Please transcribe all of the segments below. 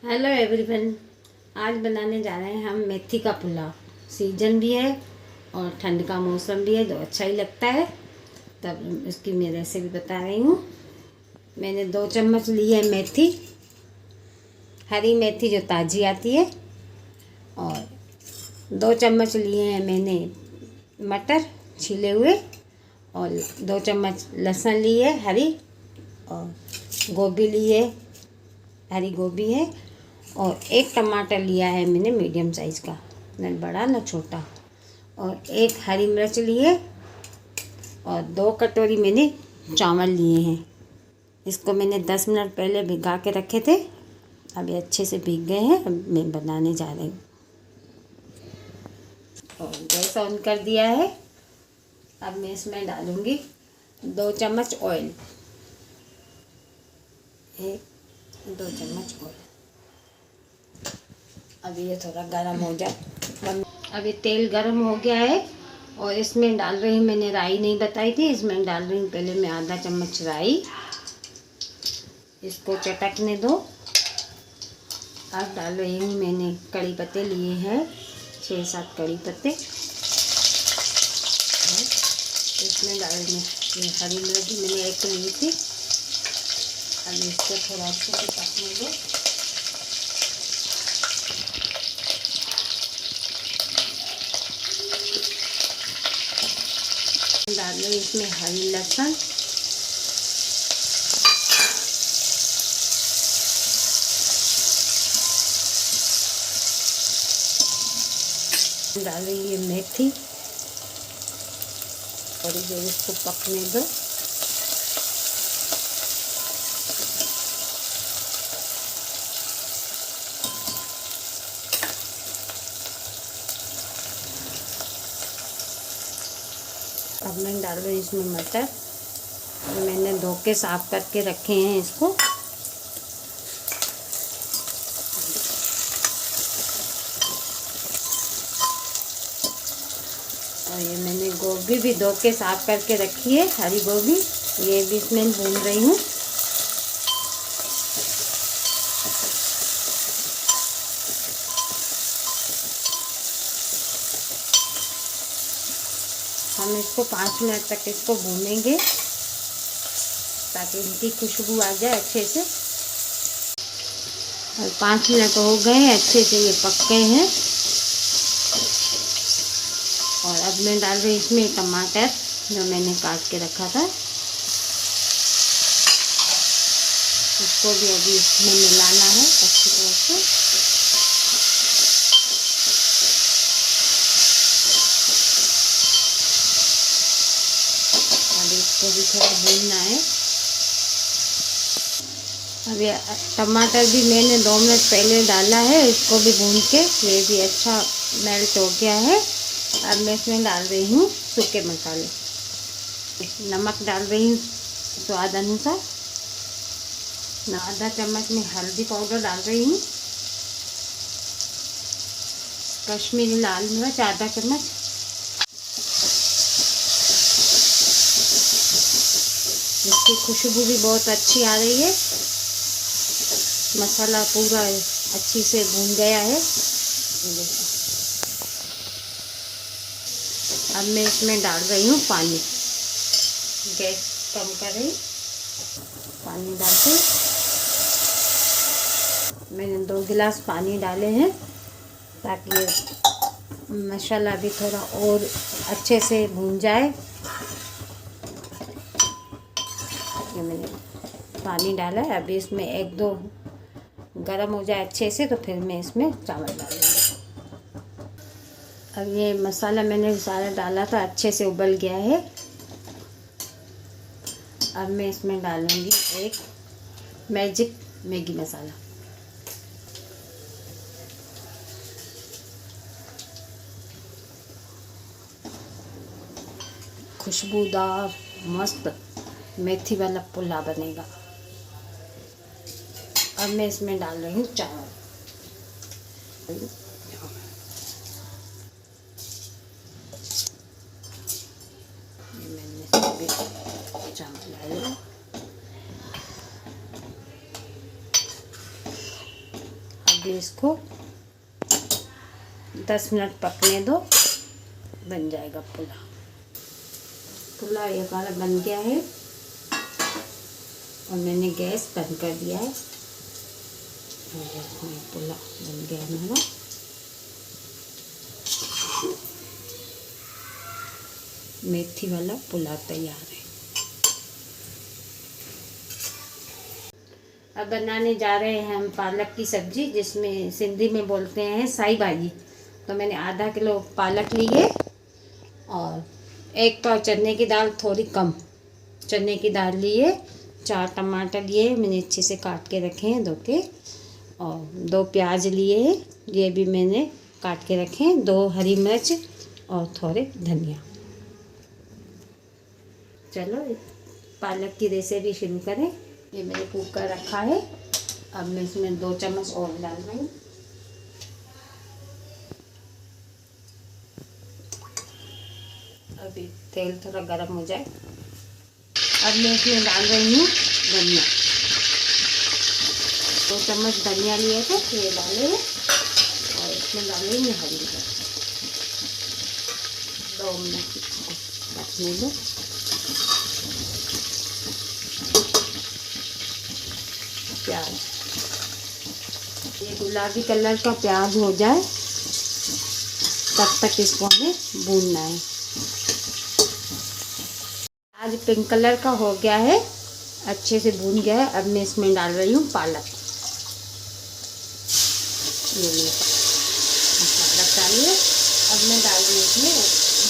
Hello everyone. आज बनाने जा रहे हैं हम मेथी का पुलाव। सीजन भी है और ठंड का मौसम भी है तो अच्छा ही लगता है। तब इसकी मैं रेसिपी बता रही हूँ। मैंने 2 चम्मच ली है मेथी, हरी मेथी जो ताज़ी आती है, और 2 चम्मच लिए हैं मैंने मटर छीले हुए, और 2 चम्मच लहसुन ली है हरी, और गोभी ली है, हरी गोभी है, और 1 टमाटर लिया है मैंने मीडियम साइज़ का, न बड़ा न छोटा, और 1 हरी मिर्च लिए, और 2 कटोरी मैंने चावल लिए हैं। इसको मैंने 10 मिनट पहले भिगा के रखे थे, अभी अच्छे से भीग गए हैं। अब मैं बनाने जा रही हूँ। और गैस ऑन कर दिया है। अब मैं इसमें डालूँगी 2 चम्मच ऑयल, 2 चम्मच ऑयल। अभी ये थोड़ा गर्म हो जाए। अभी तेल गर्म हो गया है और इसमें डाल रही हूँ, मैंने राई नहीं बताई थी, इसमें डाल रही हूँ पहले मैं आधा चम्मच राई। इसको चटकने दो। अब डाल रही हूँ मैंने कड़ी पत्ते लिए हैं, 6-7 कड़ी पत्ते। इसमें डालेंगे ये हरी मिर्च मैंने 1 ली थी। अब इसको थोड़ा अच्छे से पकने दो। डाल लो इसमें हरी लहसुन, डाल रही है मेथी, थोड़ी देर इसको पकने दो। अब मैं डाल रही हूँ इसमें मटर, मैंने धो के साफ करके रखे हैं इसको। और ये मैंने गोभी भी धो के साफ करके रखी है, हरी गोभी, ये भी इसमें भून रही हूँ। हम इसको 5 मिनट तक इसको भूनेंगे ताकि इनकी खुशबू आ जाए अच्छे से। और 5 मिनट हो गए हैं, अच्छे से ये पक गए हैं। और अब मैं डाल रही इसमें टमाटर जो मैंने काट के रखा था, उसको भी अभी इसमें मिलाना है अच्छी तरह से। अभी इसको भी थोड़ा भूनना है। अभी टमाटर भी मैंने 2 मिनट पहले डाला है, इसको भी भून के ये भी अच्छा मेल्ट हो गया है। अब मैं इसमें डाल रही हूँ सूखे मसाले, नमक डाल रही हूँ स्वाद अनुसार, आधा चम्मच में हल्दी पाउडर डाल रही हूँ, कश्मीरी लाल मिर्च आधा चम्मच, इसकी खुशबू भी बहुत अच्छी आ रही है। मसाला पूरा अच्छी से भून गया है। अब मैं इसमें डाल रही हूँ पानी, गैस कम कर रही, पानी डाल के मैंने 2 गिलास पानी डाले हैं ताकि मसाला भी थोड़ा और अच्छे से भून जाए। ये मैंने पानी डाला है। अभी इसमें 1-2 गरम हो जाए अच्छे से तो फिर मैं इसमें चावल डालूँगी। अब ये मसाला मैंने सारा डाला था, अच्छे से उबल गया है। अब मैं इसमें डालूँगी 1 मैजिक मैगी मसाला, खुशबूदार मस्त मेथी वाला पुलाव बनेगा। अब मैं इसमें डाल रही हूँ चावल। मैंने चावल डाले, अभी इसको 10 मिनट पकने दो, बन जाएगा पुलाव। पुलाव ये हमारा बन गया है और मैंने गैस बंद कर दिया है। पुलाव बन गया हमारा। मेथी वाला पुलाव तैयार है। अब बनाने जा रहे हैं हम पालक की सब्जी, जिसमें सिंधी में बोलते हैं साई भाजी। तो मैंने आधा किलो पालक ली है और 1 पाव चने की दाल, थोड़ी कम चने की दाल ली है। 4 टमाटर लिए मैंने अच्छे से काट के रखे हैं धो के, और 2 प्याज लिए हैं, ये भी मैंने काट के रखे हैं। 2 हरी मिर्च और थोड़े धनिया। चलो पालक की रेसिपी शुरू करें। ये मैंने कुकर रखा है। अब मैं इसमें 2 चम्मच ऑयल डाल रही हूँ। अभी तेल थोड़ा गर्म हो जाए। अब मैं इसमें डाल रही हूँ धनिया। 2 चम्मच धनिया लिए थे, ये डाले हैं और इसमें डालेंगे हरी मिर्च। 2 मिनट रखने दो। प्याज, ये गुलाबी कलर का प्याज हो जाए तब तक इसको हमें भूनना है। आज पिंक कलर का हो गया है, अच्छे से भून गया है। अब मैं इसमें डाल रही हूँ पालक। ये पालक डालिए। अब मैं डाल रही हूँ इसमें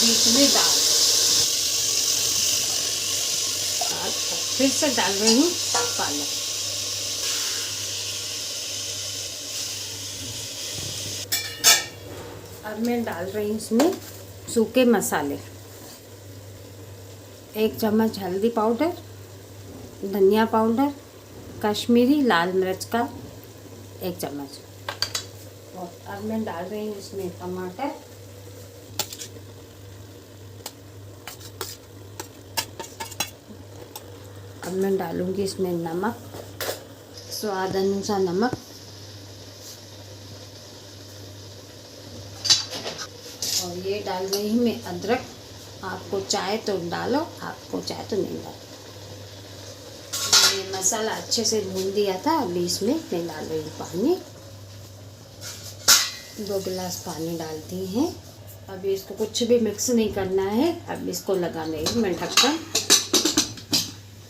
बीच में दाल। फिर से डाल रही हूँ पालक। अब मैं डाल रही हूँ इसमें सूखे मसाले। 1 चम्मच हल्दी पाउडर, धनिया पाउडर, कश्मीरी लाल मिर्च का 1 चम्मच। और अब मैं डाल रही हूँ इसमें टमाटर, अब मैं डालूंगी इसमें नमक, स्वाद अनुसार नमक, और ये डाल रही हूँ मैं अदरक। आपको चाहे तो डालो, आपको चाहे तो नहीं डालो। मैंने मसाला अच्छे से भून दिया था। अभी इसमें मैं डाल रही हूँ पानी। 2 गिलास पानी डालती हैं। अभी इसको कुछ भी मिक्स नहीं करना है। अब इसको लगा रही हूँ मैं ढक्कन।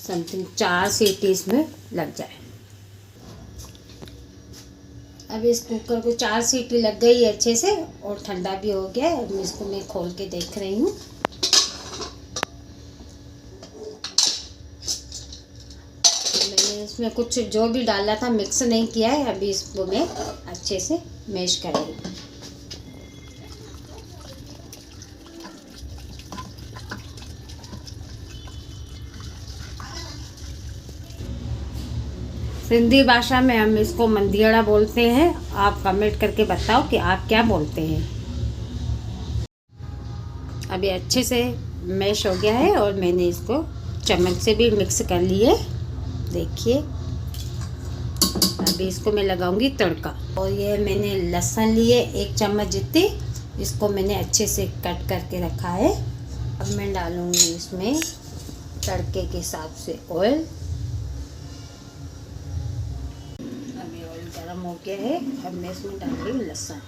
समथिंग 4 सीटी इसमें लग जाए। अब इस कुकर को 4 सीटी लग गई है अच्छे से और ठंडा भी हो गया है। अब इसको मैं खोल के देख रही हूँ। मैंने इसमें कुछ जो भी डाला था मिक्स नहीं किया है। अभी इसको मैं अच्छे से मैश करूँगी। सिंधी भाषा में हम इसको मंदियड़ा बोलते हैं। आप कमेंट करके बताओ कि आप क्या बोलते हैं। अभी अच्छे से मैश हो गया है और मैंने इसको चम्मच से भी मिक्स कर लिए। देखिए अभी इसको मैं लगाऊंगी तड़का। और ये मैंने लहसुन लिए 1 चम्मच जितनी, इसको मैंने अच्छे से कट करके रखा है। अब मैं डालूंगी इसमें तड़के के हिसाब से ऑयल। अभी ऑयल गर्म हो गया है। अब मैं इसमें डाल रही हूँ लहसुन।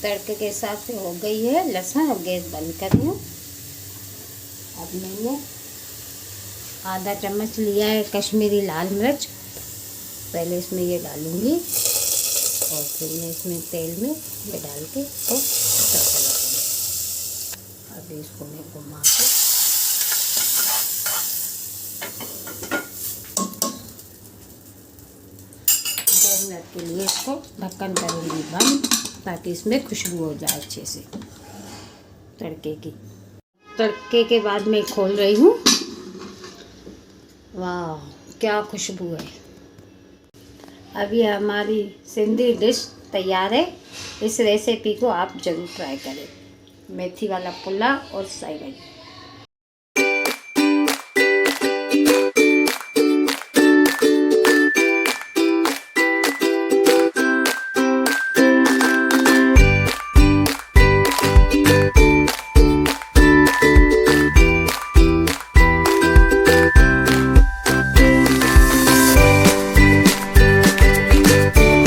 तड़के के हिसाब से हो गई है लहसुन। अब गैस बंद कर रही हूँ। अब मैंने आधा चम्मच लिया है कश्मीरी लाल मिर्च। पहले इसमें ये डालूंगी और फिर मैं इसमें तेल में ये डाल के इसको तड़का लगाऊंगी। अभी इसको मैं घुमा के 2 मिनट के लिए इसको ढक्कन करूँगी बंद, ताकि इसमें खुशबू हो जाए अच्छे से तड़के की। तड़के के बाद मैं खोल रही हूँ। वाह क्या खुशबू है। अभी हमारी सिंधी डिश तैयार है। इस रेसिपी को आप ज़रूर ट्राई करें। मेथी वाला पुलाव और साई भाजी।